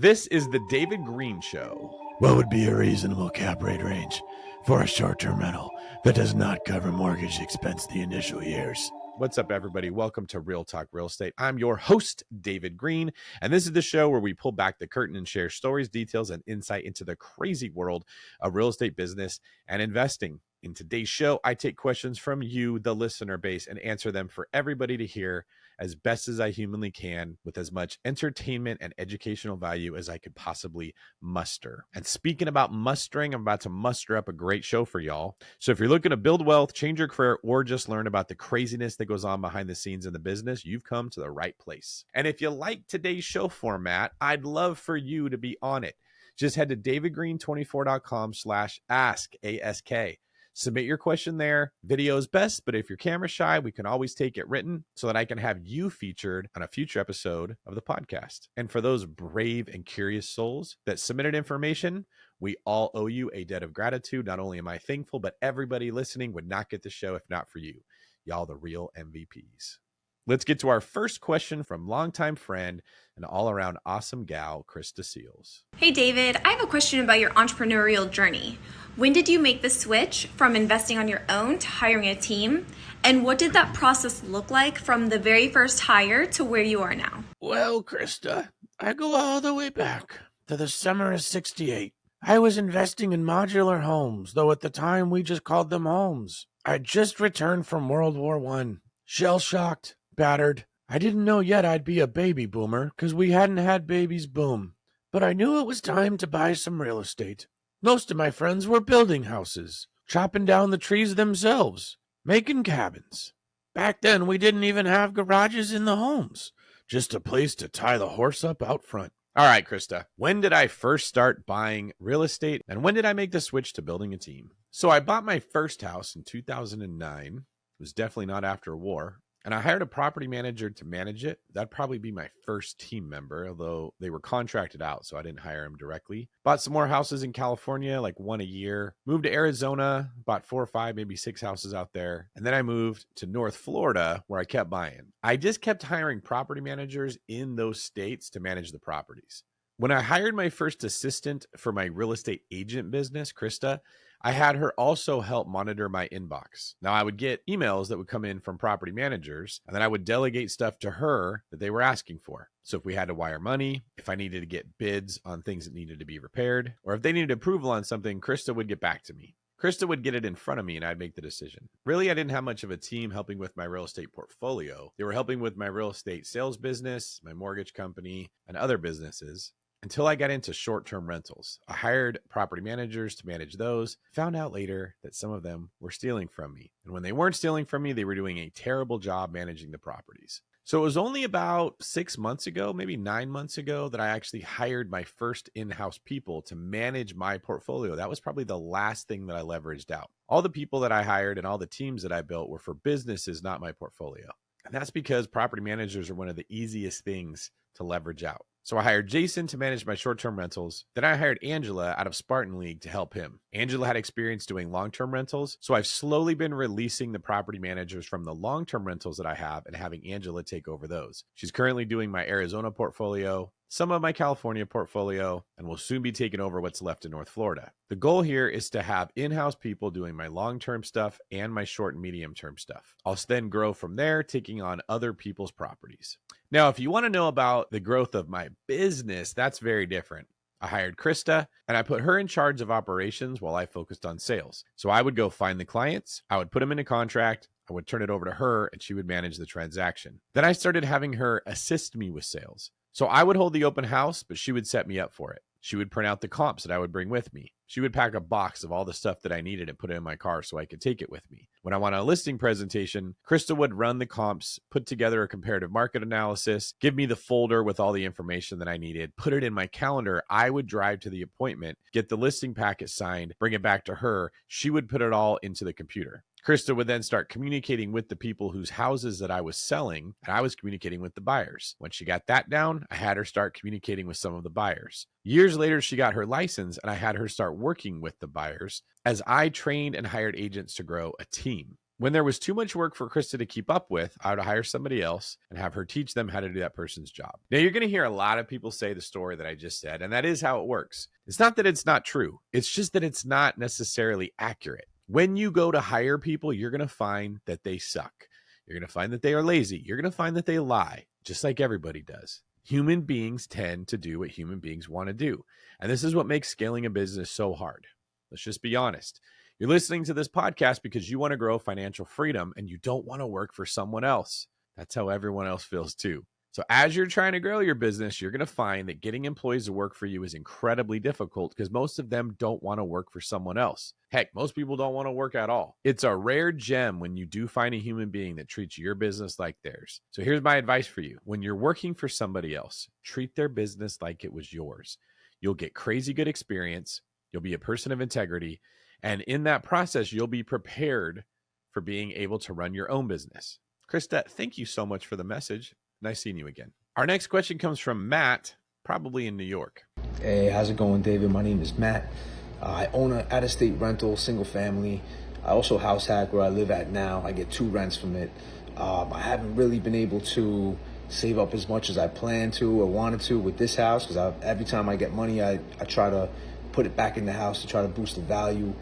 This is the David Greene Show. What would be a reasonable cap rate range for a short-term rental that does not cover mortgage expense the initial years? What's up, everybody? Welcome to Real Talk Real Estate. I'm your host, David Greene, and this is the show where we pull back the curtain and share stories, details, and insight into the crazy world of real estate business and investing. In today's show, I take questions from you, the listener base, and answer them for everybody to hear as best as I humanly can with as much entertainment and educational value as I could possibly muster. And speaking about mustering, I'm about to muster up a great show for y'all. So if you're looking to build wealth, change your career, or just learn about the craziness that goes on behind the scenes in the business, you've come to the right place. And if you like today's show format, I'd love for you to be on it. Just head to davidgreen24.com/ask, ASK. Submit your question there. Video is best, but if you're camera shy, we can always take it written so that I can have you featured on a future episode of the podcast. And for those brave and curious souls that submitted information, we all owe you a debt of gratitude. Not only am I thankful, but everybody listening would not get the show if not for you. Y'all the real MVPs. Let's get to our first question from longtime friend and all-around awesome gal, Krista Seals. Hey, David. I have a question about your entrepreneurial journey. When did you make the switch from investing on your own to hiring a team? And what did that process look like from the very first hire to where you are now? Well, Krista, I go all the way back to the summer of '68. I was investing in modular homes, though at the time we just called them homes. I'd just returned from World War I, shell-shocked, battered. I didn't know yet I'd be a baby boomer because we hadn't had babies boom. But I knew it was time to buy some real estate. Most of my friends were building houses, chopping down the trees themselves, making cabins. Back then, we didn't even have garages in the homes, just a place to tie the horse up out front. All right, Krista, when did I first start buying real estate and when did I make the switch to building a team? So I bought my first house in 2009. It was definitely not after a war. And I hired a property manager to manage it. That'd probably be my first team member, although they were contracted out, so I didn't hire him directly. Bought some more houses in California, like one a year. Moved to Arizona, bought 4 or 5, maybe 6 houses out there. And then I moved to North Florida, where I kept buying. I just kept hiring property managers in those states to manage the properties. When I hired my first assistant for my real estate agent business, Krista, I had her also help monitor my inbox. Now, I would get emails that would come in from property managers, and then I would delegate stuff to her that they were asking for. So if we had to wire money, if I needed to get bids on things that needed to be repaired, or if they needed approval on something, Krista would get back to me. Krista would get it in front of me and I'd make the decision. Really, I didn't have much of a team helping with my real estate portfolio. They were helping with my real estate sales business, my mortgage company, and other businesses. Until I got into short-term rentals. I hired property managers to manage those, found out later that some of them were stealing from me. And when they weren't stealing from me, they were doing a terrible job managing the properties. So it was only about 6 months ago, maybe 9 months ago, that I actually hired my first in-house people to manage my portfolio. That was probably the last thing that I leveraged out. All the people that I hired and all the teams that I built were for businesses, not my portfolio. And that's because property managers are one of the easiest things to leverage out. So I hired Jason to manage my short-term rentals. Then I hired Angela out of Spartan League to help him. Angela had experience doing long-term rentals, so I've slowly been releasing the property managers from the long-term rentals that I have and having Angela take over those. She's currently doing my Arizona portfolio, some of my California portfolio, and will soon be taking over what's left in North Florida. The goal here is to have in-house people doing my long-term stuff and my short and medium-term stuff. I'll then grow from there, taking on other people's properties. Now, if you want to know about the growth of my business, that's very different. I hired Krista and I put her in charge of operations while I focused on sales. So I would go find the clients, I would put them in a contract, I would turn it over to her and she would manage the transaction. Then I started having her assist me with sales. So I would hold the open house, but she would set me up for it. She would print out the comps that I would bring with me. She would pack a box of all the stuff that I needed and put it in my car so I could take it with me. When I want a listing presentation, Krista would run the comps, put together a comparative market analysis, give me the folder with all the information that I needed, put it in my calendar. I would drive to the appointment, get the listing packet signed, bring it back to her. She would put it all into the computer. Krista would then start communicating with the people whose houses that I was selling, and I was communicating with the buyers. When she got that down, I had her start communicating with some of the buyers. Years later, she got her license, and I had her start working with the buyers as I trained and hired agents to grow a team. When there was too much work for Krista to keep up with, I would hire somebody else and have her teach them how to do that person's job. Now, you're going to hear a lot of people say the story that I just said, and that is how it works. It's not that it's not true. It's just that it's not necessarily accurate. When you go to hire people, you're going to find that they suck. You're going to find that they are lazy. You're going to find that they lie, just like everybody does. Human beings tend to do what human beings want to do. And this is what makes scaling a business so hard. Let's just be honest. You're listening to this podcast because you want to grow financial freedom and you don't want to work for someone else. That's how everyone else feels too. So as you're trying to grow your business, you're going to find that getting employees to work for you is incredibly difficult because most of them don't want to work for someone else. Heck, most people don't want to work at all. It's a rare gem when you do find a human being that treats your business like theirs. So here's my advice for you. When you're working for somebody else, treat their business like it was yours. You'll get crazy good experience. You'll be a person of integrity. And in that process, you'll be prepared for being able to run your own business. Krista, thank you so much for the message. Nice seeing you again. Our next question comes from Matt, probably in New York. Hey, how's it going, David? My name is Matt. I own an out-of-state rental, single family. I also house hack where I live at now. I get 2 rents from it. I haven't really been able to save up as much as I planned to or wanted to with this house because every time I get money, I try to put it back in the house to try to boost the value.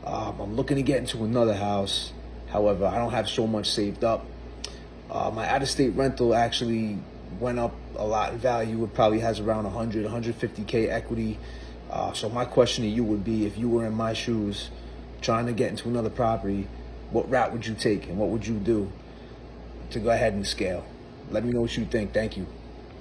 I'm looking to get into another house. However, I don't have so much saved up. My out-of-state rental actually went up a lot in value. It probably has around 150K equity. So my question to you would be, if you were in my shoes trying to get into another property, what route would you take and what would you do to go ahead and scale? Let me know what you think. Thank you.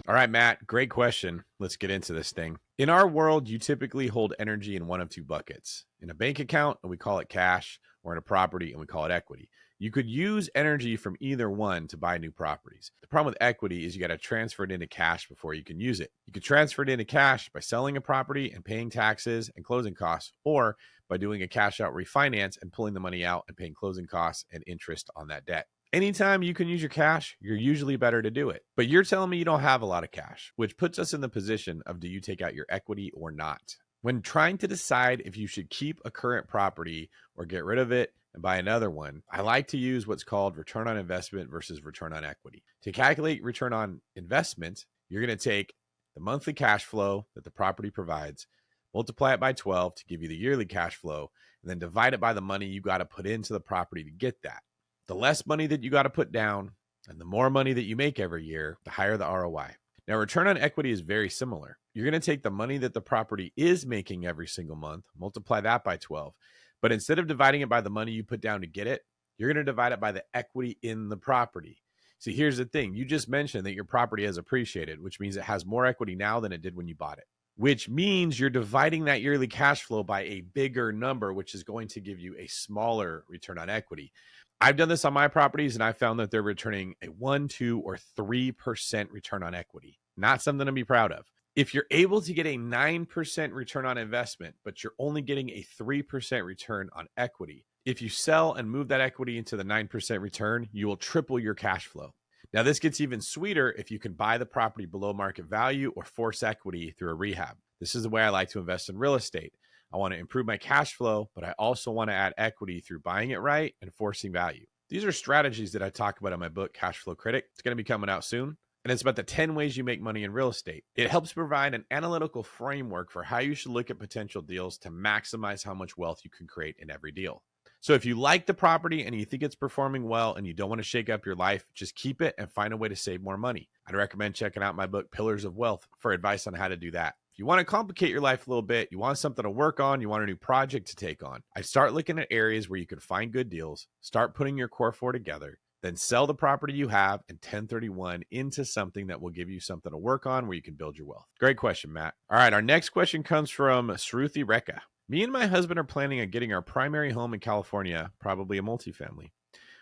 All right, Matt, great question. Let's get into this thing. In our world, you typically hold energy in one of 2 buckets. In a bank account, and we call it cash, or in a property, and we call it equity. You could use energy from either one to buy new properties. The problem with equity is you got to transfer it into cash before you can use it. You could transfer it into cash by selling a property and paying taxes and closing costs, or by doing a cash out refinance and pulling the money out and paying closing costs and interest on that debt. Anytime you can use your cash, you're usually better to do it. But you're telling me you don't have a lot of cash, which puts us in the position of, do you take out your equity or not? When trying to decide if you should keep a current property or get rid of it and buy another one, I like to use what's called return on investment versus return on equity. To calculate return on investment, you're going to take the monthly cash flow that the property provides, multiply it by 12 to give you the yearly cash flow, and then divide it by the money you got to put into the property to get that. The less money that you got to put down and the more money that you make every year, the higher the ROI. Now, return on equity is very similar. You're going to take the money that the property is making every single month, multiply that by 12. But instead of dividing it by the money you put down to get it, you're going to divide it by the equity in the property. See, here's the thing. You just mentioned that your property has appreciated, which means it has more equity now than it did when you bought it, which means you're dividing that yearly cash flow by a bigger number, which is going to give you a smaller return on equity. I've done this on my properties, and I found that they're returning a 1, 2, or 3% return on equity. Not something to be proud of. If you're able to get a 9% return on investment, but you're only getting a 3% return on equity, if you sell and move that equity into the 9% return, you will triple your cash flow. Now, this gets even sweeter if you can buy the property below market value or force equity through a rehab. This is the way I like to invest in real estate. I want to improve my cash flow, but I also want to add equity through buying it right and forcing value. These are strategies that I talk about in my book, Cash Flow Critic. It's going to be coming out soon. And it's about the 10 ways you make money in real estate. It helps provide an analytical framework for how you should look at potential deals to maximize how much wealth you can create in every deal. So if you like the property and you think it's performing well and you don't want to shake up your life, just keep it and find a way to save more money. I'd recommend checking out my book, Pillars of Wealth, for advice on how to do that. If you want to complicate your life a little bit, you want something to work on, you want a new project to take on, I'd start looking at areas where you can find good deals, start putting your core four together, then sell the property you have and 1031 into something that will give you something to work on where you can build your wealth. Great question, Matt. All right, our next question comes from Sruthi Rekha. Me and my husband are planning on getting our primary home in California, probably a multifamily.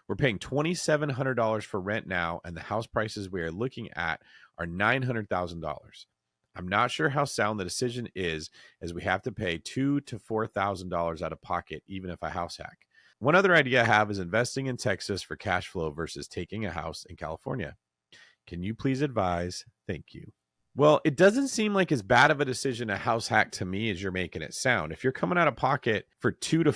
We're paying $2,700 for rent now, and the house prices we are looking at are $900,000. I'm not sure how sound the decision is, as we have to pay $2,000 to $4,000 out of pocket, even if I house hack. One other idea I have is investing in Texas for cash flow versus taking a house in California. Can you please advise? Thank you. Well, it doesn't seem like as bad of a decision a house hack to me as you're making it sound. If you're coming out of pocket for $2,000 to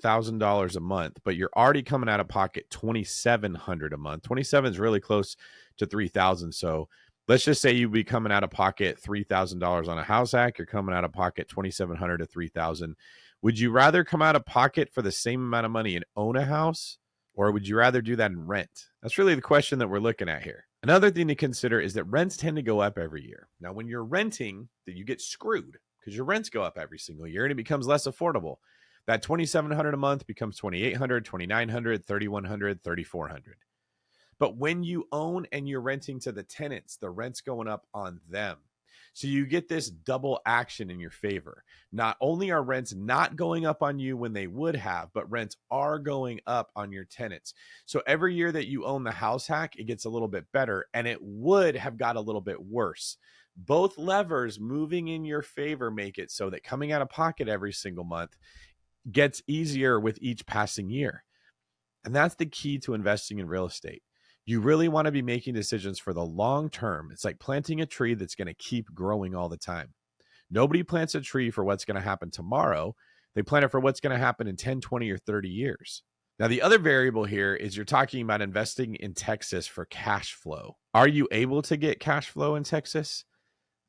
$4,000 a month, but you're already coming out of pocket $2,700 a month. 27 is really close to 3,000. So let's just say you'd be coming out of pocket $3,000 on a house hack. You're coming out of pocket 2,700 to 3,000. Would you rather come out of pocket for the same amount of money and own a house, or would you rather do that in rent? That's really the question that we're looking at here. Another thing to consider is that rents tend to go up every year. Now, when you're renting, that you get screwed because your rents go up every single year and it becomes less affordable. That $2,700 a month becomes $2,800, $2,900, $3,100, $3,400. But when you own and you're renting to the tenants, the rent's going up on them. So you get this double action in your favor. Not only are rents not going up on you when they would have, but rents are going up on your tenants. So every year that you own the house hack, it gets a little bit better, and it would have got a little bit worse. Both levers moving in your favor make it so that coming out of pocket every single month gets easier with each passing year. And that's the key to investing in real estate. You really want to be making decisions for the long term. It's like planting a tree that's going to keep growing all the time. Nobody plants a tree for what's going to happen tomorrow. They plant it for what's going to happen in 10, 20, or 30 years. Now, the other variable here is you're talking about investing in Texas for cash flow. Are you able to get cash flow in Texas?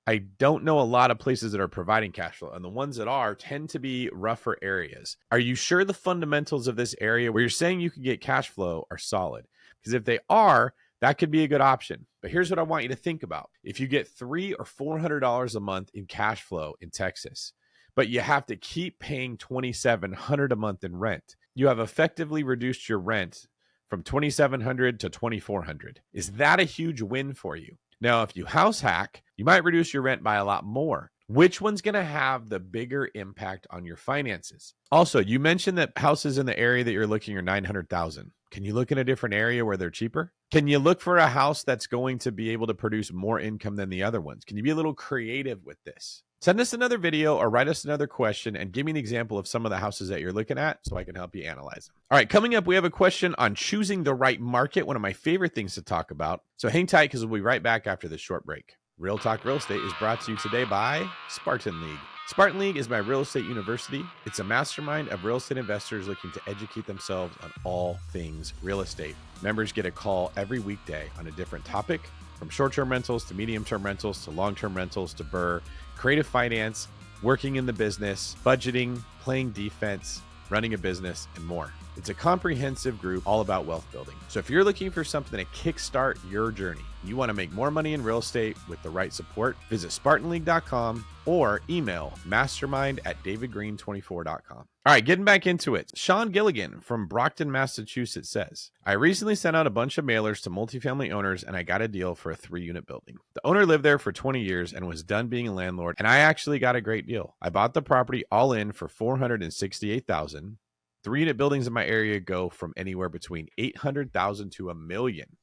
I don't know a lot of places that are providing cash flow, and the ones that are tend to be rougher areas. Are you sure the fundamentals of this area where you're saying you can get cash flow are solid? Because if they are, that could be a good option. But here's what I want you to think about. If you get $300 or $400 a month in cash flow in Texas, but you have to keep paying $2,700 a month in rent, you have effectively reduced your rent from $2,700 to $2,400. Is that a huge win for you? Now, if you house hack, you might reduce your rent by a lot more. Which one's going to have the bigger impact on your finances? Also, you mentioned that houses in the area that you're looking are $900,000. Can you look in a different area where they're cheaper? Can you look for a house that's going to be able to produce more income than the other ones? Can you be a little creative with this? Send us another video or write us another question and give me an example of some of the houses that you're looking at so I can help you analyze them. All right, coming up, we have a question on choosing the right market, one of my favorite things to talk about. So hang tight because we'll be right back after this short break. Real Talk Real Estate is brought to you today by Spartan League. Spartan League is my real estate university. It's a mastermind of real estate investors looking to educate themselves on all things real estate. Members get a call every weekday on a different topic, from short-term rentals to medium-term rentals to long-term rentals to BRRRR, creative finance, working in the business, budgeting, playing defense, running a business, and more. It's a comprehensive group all about wealth building. So if you're looking for something to kickstart your journey, you want to make more money in real estate with the right support, visit SpartanLeague.com or email mastermind@davidgreene24.com. All right, getting back into it. Sean Gilligan from Brockton, Massachusetts says, I recently sent out a bunch of mailers to multifamily owners and I got a deal for a 3-unit building. The owner lived there for 20 years and was done being a landlord, and I actually got a great deal. I bought the property all in for $468,000. 3-unit buildings in my area go from anywhere between $800,000 to $1 million.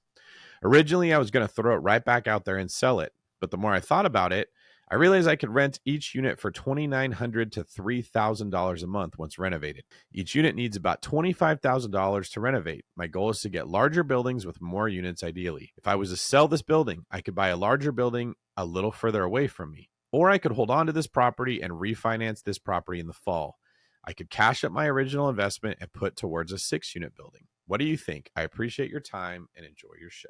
Originally, I was going to throw it right back out there and sell it, but the more I thought about it, I realized I could rent each unit for $2,900 to $3,000 a month once renovated. Each unit needs about $25,000 to renovate. My goal is to get larger buildings with more units ideally. If I was to sell this building, I could buy a larger building a little further away from me, or I could hold on to this property and refinance this property in the fall. I could cash up my original investment and put towards a 6-unit building. What do you think? I appreciate your time and enjoy your show.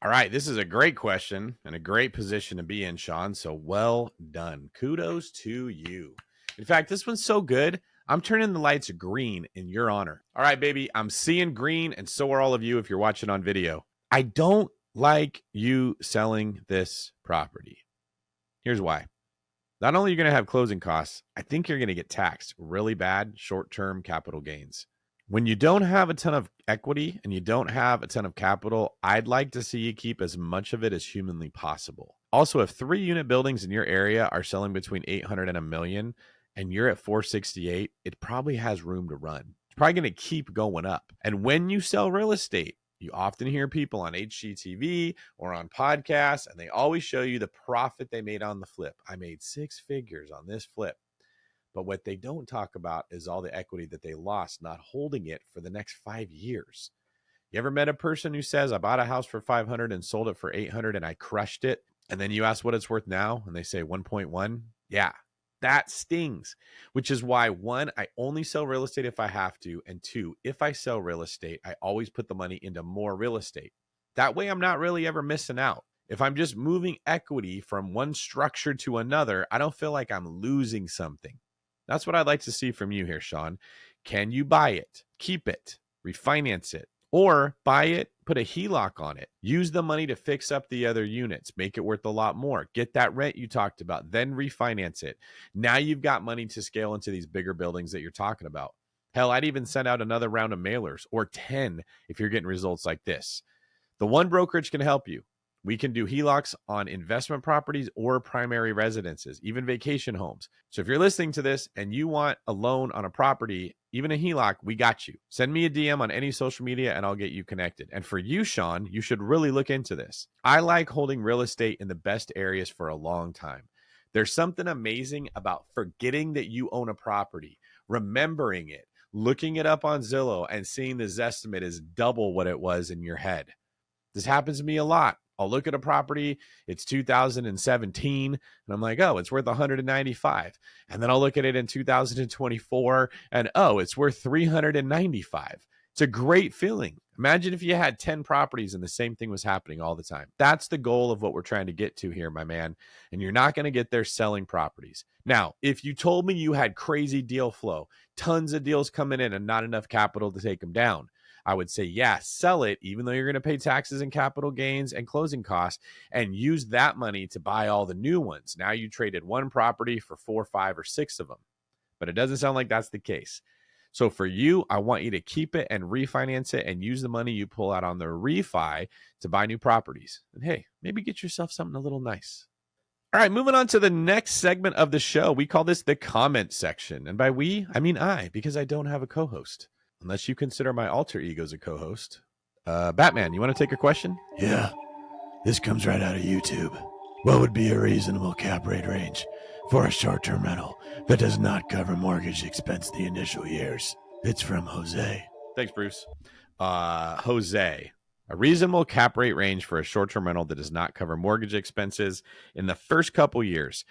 All right, this is a great question and a great position to be in, Sean. So well done. Kudos to you. In fact, this one's so good, I'm turning the lights green in your honor. All right, baby, I'm seeing green, and so are all of you if you're watching on video. I don't like you selling this property. Here's why. Not only are you going to have closing costs, I think you're going to get taxed really bad short-term capital gains. When you don't have a ton of equity and you don't have a ton of capital, I'd like to see you keep as much of it as humanly possible. Also, if 3-unit buildings in your area are selling between $800,000 and $1 million and you're at $468,000, it probably has room to run. It's probably going to keep going up. And when you sell real estate, you often hear people on HGTV or on podcasts, and they always show you the profit they made on the flip. I made 6 figures on this flip. But what they don't talk about is all the equity that they lost not holding it for the next 5 years. You ever met a person who says, I bought a house for $500 and sold it for $800 and I crushed it? And then you ask what it's worth now, and they say 1.1. Yeah, that stings, which is why, one, I only sell real estate if I have to. And two, if I sell real estate, I always put the money into more real estate. That way, I'm not really ever missing out. If I'm just moving equity from one structure to another, I don't feel like I'm losing something. That's what I'd like to see from you here, Sean. Can you buy it, keep it, refinance it, or buy it, put a HELOC on it, use the money to fix up the other units, make it worth a lot more, get that rent you talked about, then refinance it. Now you've got money to scale into these bigger buildings that you're talking about. Hell, I'd even send out another round of mailers, or 10 if you're getting results like this. The one brokerage can help you. We can do HELOCs on investment properties or primary residences, even vacation homes. So if you're listening to this and you want a loan on a property, even a HELOC, we got you. Send me a DM on any social media and I'll get you connected. And for you, Sean, you should really look into this. I like holding real estate in the best areas for a long time. There's something amazing about forgetting that you own a property, remembering it, looking it up on Zillow and seeing the Zestimate is double what it was in your head. This happens to me a lot. I'll look at a property, it's 2017, and I'm like, oh, it's worth 195. And then I'll look at it in 2024, and oh, it's worth 395. It's a great feeling. Imagine if you had 10 properties and the same thing was happening all the time. That's the goal of what we're trying to get to here, my man. And you're not going to get there selling properties. Now, if you told me you had crazy deal flow, tons of deals coming in and not enough capital to take them down, I would say, yeah, sell it, even though you're going to pay taxes and capital gains and closing costs, and use that money to buy all the new ones. Now you traded one property for 4, 5, or 6 of them. But it doesn't sound like that's the case. So for you, I want you to keep it and refinance it and use the money you pull out on the refi to buy new properties. And hey, maybe get yourself something a little nice. All right, moving on to the next segment of the show. We call this the comment section. And by we, I mean I, because I don't have a co-host. Unless you consider my alter ego as a co-host. Batman, you want to take a question? Yeah, this comes right out of YouTube. What would be a reasonable cap rate range for a short-term rental that does not cover mortgage expense the initial years? It's from Jose. Thanks, Bruce. Jose, a reasonable cap rate range for a short-term rental that does not cover mortgage expenses in the first couple years.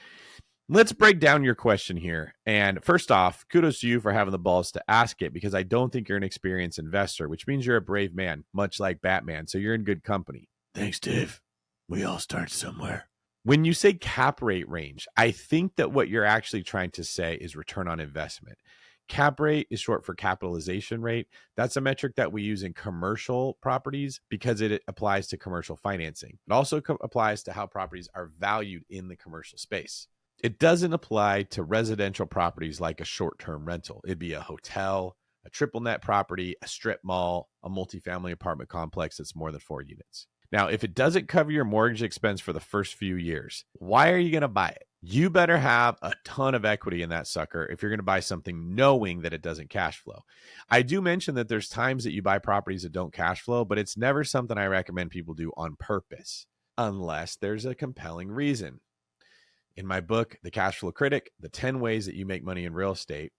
Let's break down your question here. And first off, kudos to you for having the balls to ask it, because I don't think you're an experienced investor, which means you're a brave man, much like Batman. So you're in good company. Thanks, Dave. We all start somewhere. When you say cap rate range, I think that what you're actually trying to say is return on investment. Cap rate is short for capitalization rate. That's a metric that we use in commercial properties because it applies to commercial financing. It also applies to how properties are valued in the commercial space. It doesn't apply to residential properties like a short-term rental. It'd be a hotel, a triple net property, a strip mall, a multifamily apartment complex that's more than 4 units. Now, if it doesn't cover your mortgage expense for the first few years, why are you going to buy it? You better have a ton of equity in that sucker if you're going to buy something knowing that it doesn't cash flow. I do mention that there's times that you buy properties that don't cash flow, but it's never something I recommend people do on purpose unless there's a compelling reason. In my book, The Cash Flow Critic, the 10 ways that you make money in real estate,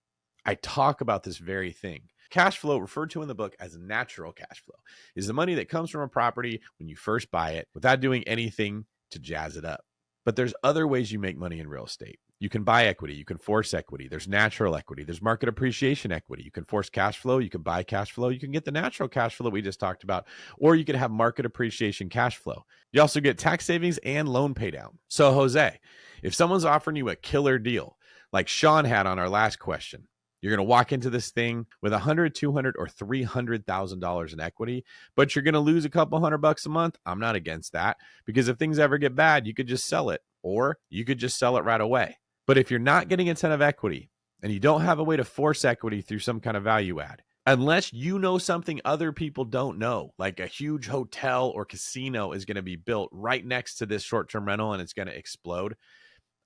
I talk about this very thing. Cash flow, referred to in the book as natural cash flow, is the money that comes from a property when you first buy it without doing anything to jazz it up. But there's other ways you make money in real estate. You can buy equity. You can force equity. There's natural equity. There's market appreciation equity. You can force cash flow. You can buy cash flow. You can get the natural cash flow that we just talked about, or you can have market appreciation cash flow. You also get tax savings and loan pay down. So Jose, if someone's offering you a killer deal, like Sean had on our last question, you're going to walk into this thing with $100,000, $200,000, or $300,000 in equity, but you're going to lose a couple $100 a month. I'm not against that, because if things ever get bad, you could just sell it, or you could just sell it right away. But if you're not getting a ton of equity and you don't have a way to force equity through some kind of value add, unless you know something other people don't know, like a huge hotel or casino is going to be built right next to this short-term rental and it's going to explode,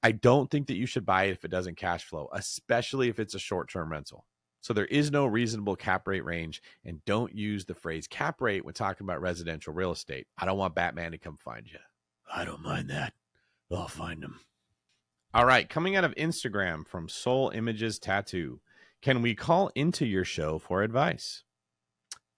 I don't think that you should buy it if it doesn't cash flow, especially if it's a short-term rental. So there is no reasonable cap rate range, and don't use the phrase cap rate when talking about residential real estate. I don't want Batman to come find you. I don't mind that. I'll find him. All right, coming out of Instagram from Soul Images Tattoo. Can we call into your show for advice?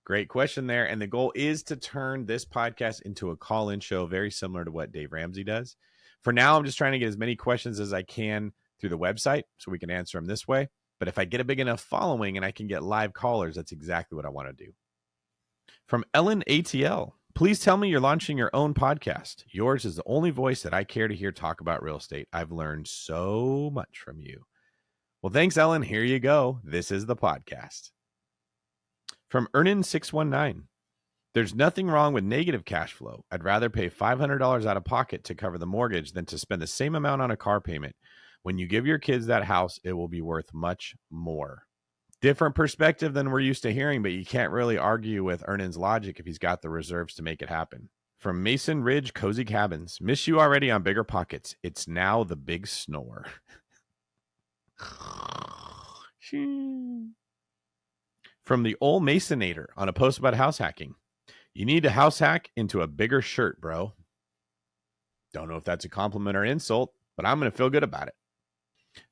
Great question there. And the goal is to turn this podcast into a call-in show, very similar to what Dave Ramsey does. For now, I'm just trying to get as many questions as I can through the website so we can answer them this way. But if I get a big enough following and I can get live callers, that's exactly what I want to do. From Ellen ATL, please tell me you're launching your own podcast. Yours is the only voice that I care to hear talk about real estate. I've learned so much from you. Well, thanks, Ellen. Here you go. This is the podcast. From Earnin619, there's nothing wrong with negative cash flow. I'd rather pay $500 out of pocket to cover the mortgage than to spend the same amount on a car payment. When you give your kids that house, it will be worth much more. Different perspective than we're used to hearing, but you can't really argue with Earnin's logic if he's got the reserves to make it happen. From Mason Ridge Cozy Cabins, miss you already on Bigger Pockets. It's now the big snore. From the old Masonator on a post about house hacking. You need to house hack into a bigger shirt, bro. Don't know if that's a compliment or insult, but I'm going to feel good about it.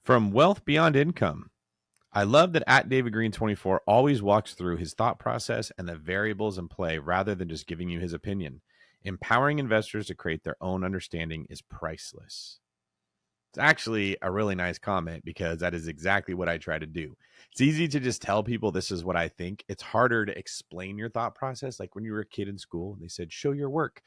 From Wealth Beyond Income. I love that at David Greene 24 always walks through his thought process and the variables in play rather than just giving you his opinion. Empowering investors to create their own understanding is priceless. It's actually a really nice comment because that is exactly what I try to do. It's easy to just tell people this is what I think. It's harder to explain your thought process. Like when you were a kid in school and they said, show your work.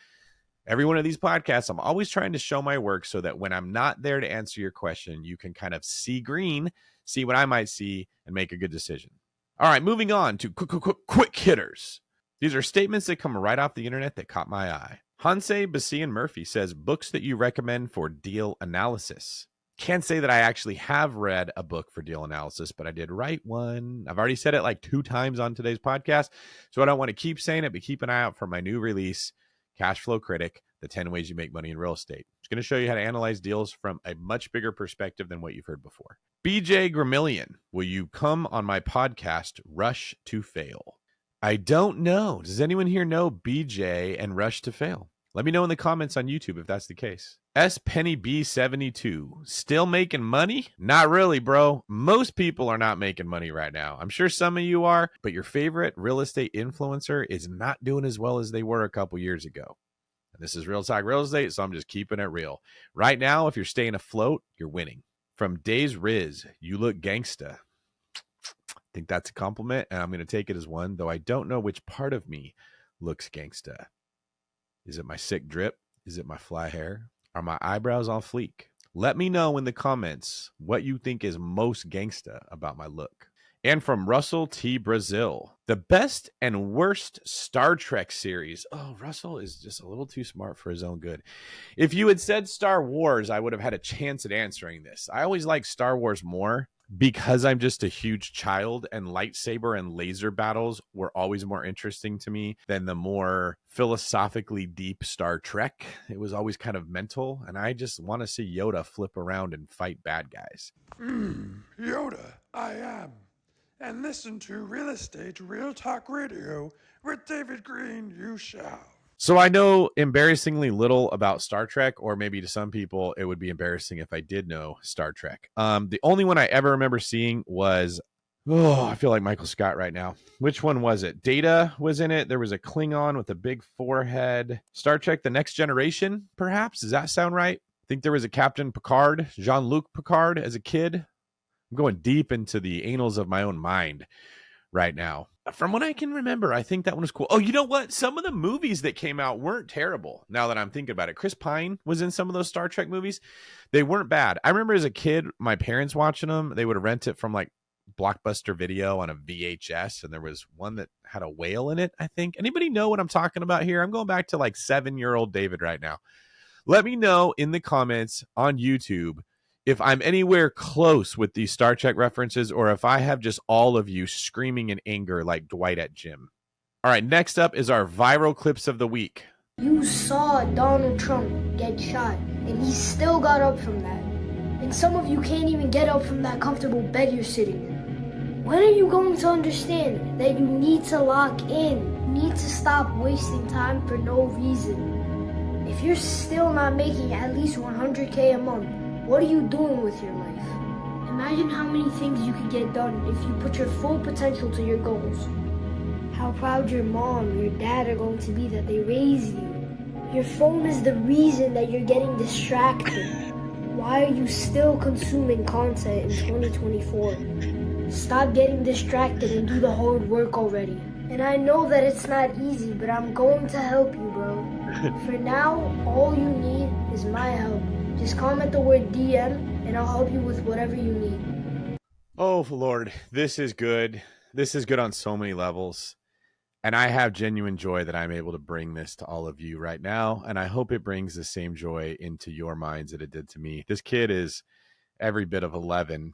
Every one of these podcasts, I'm always trying to show my work so that when I'm not there to answer your question, you can kind of see green, see what I might see, and make a good decision. All right, moving on to quick hitters. These are statements that come right off the internet that caught my eye. Hansei Bassian Murphy says, books that you recommend for deal analysis. Can't say that I actually have read a book for deal analysis, but I did write one. I've already said it like 2 times on today's podcast, so I don't want to keep saying it, but keep an eye out for my new release, Cash Flow Critic, the 10 ways you make money in real estate. It's going to show you how to analyze deals from a much bigger perspective than what you've heard before. BJ Gramillion, will you come on my podcast, Rush to Fail? I don't know. Does anyone here know BJ and Rush to Fail? Let me know in the comments on YouTube if that's the case. S Penny B72, still making money? Not really, bro. Most people are not making money right now. I'm sure some of you are, but your favorite real estate influencer is not doing as well as they were a couple years ago. And this is Real Talk Real Estate, so I'm just keeping it real. Right now, if you're staying afloat, you're winning. From Days Riz, you look gangsta. I think that's a compliment, and I'm going to take it as one, though I don't know which part of me looks gangsta. Is it my sick drip? Is it my fly hair? Are my eyebrows on fleek? Let me know in the comments what you think is most gangsta about my look. And from Russell T. Brazil, the best and worst Star Trek series. Oh, Russell is just a little too smart for his own good. If you had said Star Wars, I would have had a chance at answering this. I always like Star Wars more because I'm just a huge child, and lightsaber and laser battles were always more interesting to me than the more philosophically deep Star Trek. It was always kind of mental, and I just want to see Yoda flip around and fight bad guys. Yoda, I am. And listen to Real Estate Real Talk Radio with David Greene, you shall. So I know embarrassingly little about Star Trek, or maybe to some people it would be embarrassing if I did know Star Trek. The only one I ever remember seeing was, I feel like Michael Scott right now. Which one was it? Data was in it. There was a Klingon with a big forehead. Star Trek The Next Generation, perhaps? Does that sound right? I think there was a Captain Picard, Jean-Luc Picard as a kid. I'm going deep into the annals of my own mind right now. From what I can remember, I think that one was cool. Oh, you know what? Some of the movies that came out weren't terrible, now that I'm thinking about it. Chris Pine was in some of those Star Trek movies. They weren't bad. I remember as a kid, my parents watching them. They would rent it from like Blockbuster Video on a VHS, and there was one that had a whale in it, I think. Anybody know what I'm talking about here? I'm going back to like 7-year-old David right now. Let me know in the comments on YouTube if I'm anywhere close with these Star Trek references, or if I have just all of you screaming in anger like Dwight at gym. All right, next up is our viral clips of the week. You saw Donald Trump get shot, and he still got up from that. And some of you can't even get up from that comfortable bed you're sitting in. When are you going to understand that you need to lock in? You need to stop wasting time for no reason. If you're still not making at least $100K a month, what are you doing with your life? Imagine how many things you could get done if you put your full potential to your goals. how proud your mom, your dad are going to be that they raised you. Your phone is the reason that you're getting distracted. Why are you still consuming content in 2024? Stop getting distracted and do the hard work already. And I know that it's not easy, but I'm going to help you, bro. For now, all you need is my help. Just comment the word DM and I'll help you with whatever you need. Oh, Lord, this is good. This is good on so many levels. And I have genuine joy that I'm able to bring this to all of you right now. And I hope it brings the same joy into your minds that it did to me. This kid is every bit of 11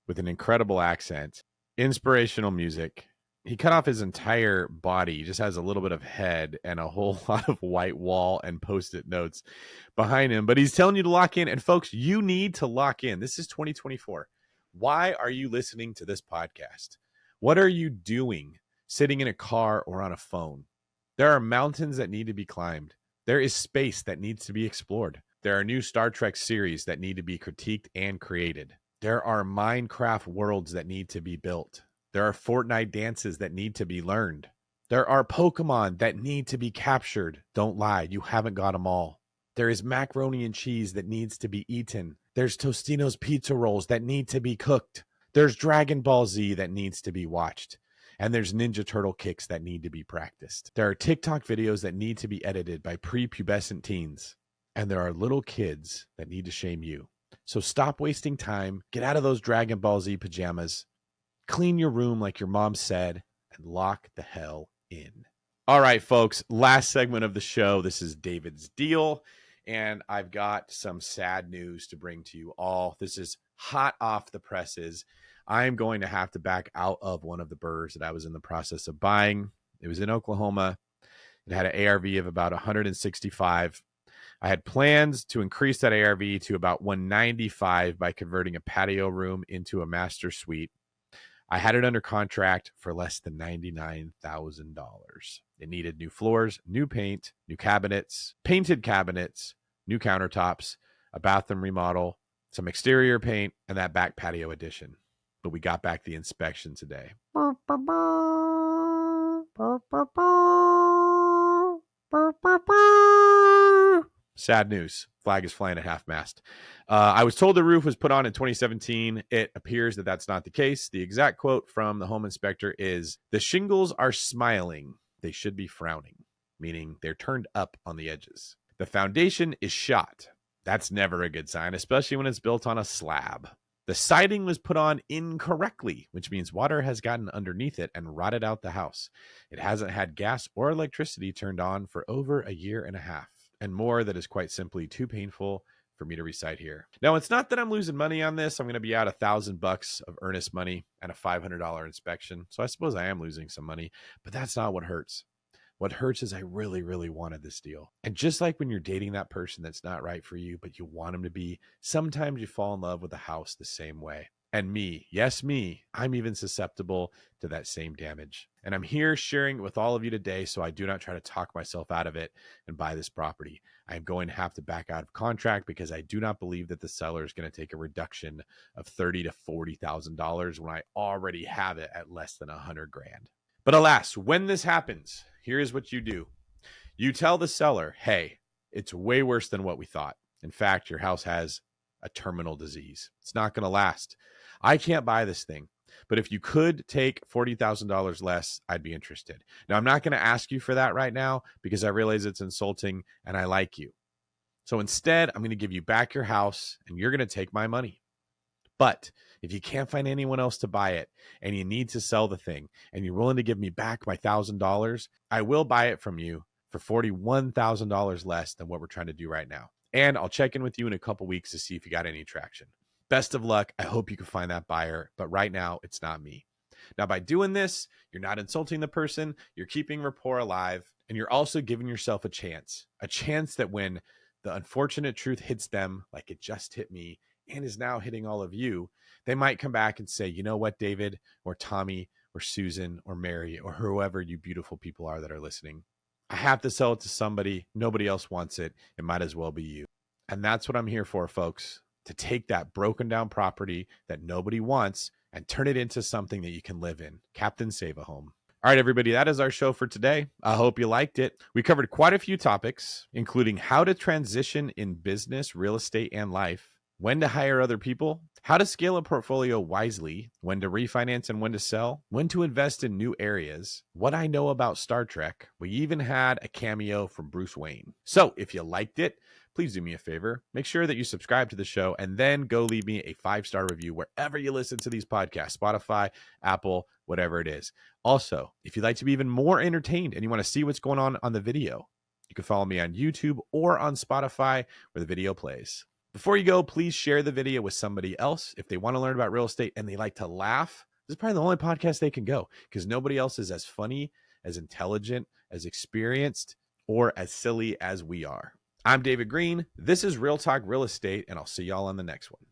with an incredible accent, inspirational music. He cut off his entire body. He just has a little bit of head and a whole lot of white wall and post-it notes behind him. But he's telling you to lock in. And folks, you need to lock in. This is 2024. Why are you listening to this podcast? What are you doing sitting in a car or on a phone? There are mountains that need to be climbed. There is space that needs to be explored. There are new Star Trek series that need to be critiqued and created. There are Minecraft worlds that need to be built. There are Fortnite dances that need to be learned. There are Pokemon that need to be captured. Don't lie, you haven't got them all. There is macaroni and cheese that needs to be eaten. There's Tostino's pizza rolls that need to be cooked. There's Dragon Ball Z that needs to be watched. And there's Ninja Turtle kicks that need to be practiced. There are TikTok videos that need to be edited by prepubescent teens. And there are little kids that need to shame you. So stop wasting time. Get out of those Dragon Ball Z pajamas. Clean your room like your mom said, and lock the hell in. All right, folks, last segment of the show. This is David's Deal, and I've got some sad news to bring to you all. This is hot off the presses. I'm going to have to back out of one of the burrs that I was in the process of buying. It was in Oklahoma. It had an ARV of about 165. I had plans to increase that ARV to about 195 by converting a patio room into a master suite. I had it under contract for less than $99,000. It needed new floors, new paint, new cabinets, painted cabinets, new countertops, a bathroom remodel, some exterior paint, and that back patio addition. But we got back the inspection today. Sad news. Flag is flying at half mast. I was told the roof was put on in 2017. It appears that that's not the case. The exact quote from the home inspector is, "The shingles are smiling. They should be frowning," meaning they're turned up on the edges. The foundation is shot. That's never a good sign, especially when it's built on a slab. The siding was put on incorrectly, which means water has gotten underneath it and rotted out the house. It hasn't had gas or electricity turned on for over a year and a half. And more that is quite simply too painful for me to recite here. Now, it's not that I'm losing money on this. I'm going to be out $1,000 of earnest money and a $500 inspection. So I suppose I am losing some money, but that's not what hurts. What hurts is I really, really wanted this deal. And just like when you're dating that person that's not right for you, but you want them to be, sometimes you fall in love with a house the same way. And me, yes, me, I'm even susceptible to that same damage. And I'm here sharing it with all of you today so I do not try to talk myself out of it and buy this property. I'm going to have to back out of contract because I do not believe that the seller is going to take a reduction of $30,000 to $40,000 when I already have it at less than $100,000. But alas, when this happens, here's what you do. You tell the seller, hey, it's way worse than what we thought. In fact, your house has a terminal disease. It's not going to last. I can't buy this thing, but if you could take $40,000 less, I'd be interested. Now, I'm not going to ask you for that right now because I realize it's insulting and I like you. So instead, I'm going to give you back your house and you're going to take my money. But if you can't find anyone else to buy it and you need to sell the thing and you're willing to give me back my $1,000, I will buy it from you for $41,000 less than what we're trying to do right now. And I'll check in with you in a couple weeks to see if you got any traction. Best of luck. I hope you can find that buyer, but right now it's not me. Now, by doing this, you're not insulting the person, you're keeping rapport alive, and you're also giving yourself a chance that when the unfortunate truth hits them, like it just hit me and is now hitting all of you, they might come back and say, you know what, David, or Tommy, or Susan, or Mary, or whoever you beautiful people are that are listening, I have to sell it to somebody. Nobody else wants it. It might as well be you. And that's what I'm here for, folks. To take that broken down property that nobody wants and turn it into something that you can live in. Captain Save a Home. All right, everybody, that is our show for today. I hope you liked it. We covered quite a few topics, including how to transition in business, real estate, and life, when to hire other people, how to scale a portfolio wisely, when to refinance and when to sell, when to invest in new areas, what I know about Star Trek. We even had a cameo from Bruce Wayne. So if you liked it, please do me a favor. Make sure that you subscribe to the show and then go leave me a 5-star review wherever you listen to these podcasts, Spotify, Apple, whatever it is. Also, if you'd like to be even more entertained and you want to see what's going on the video, you can follow me on YouTube or on Spotify where the video plays. Before you go, please share the video with somebody else. If they want to learn about real estate and they like to laugh, this is probably the only podcast they can go, because nobody else is as funny, as intelligent, as experienced, or as silly as we are. I'm David Greene. This is Real Talk Real Estate, and I'll see y'all on the next one.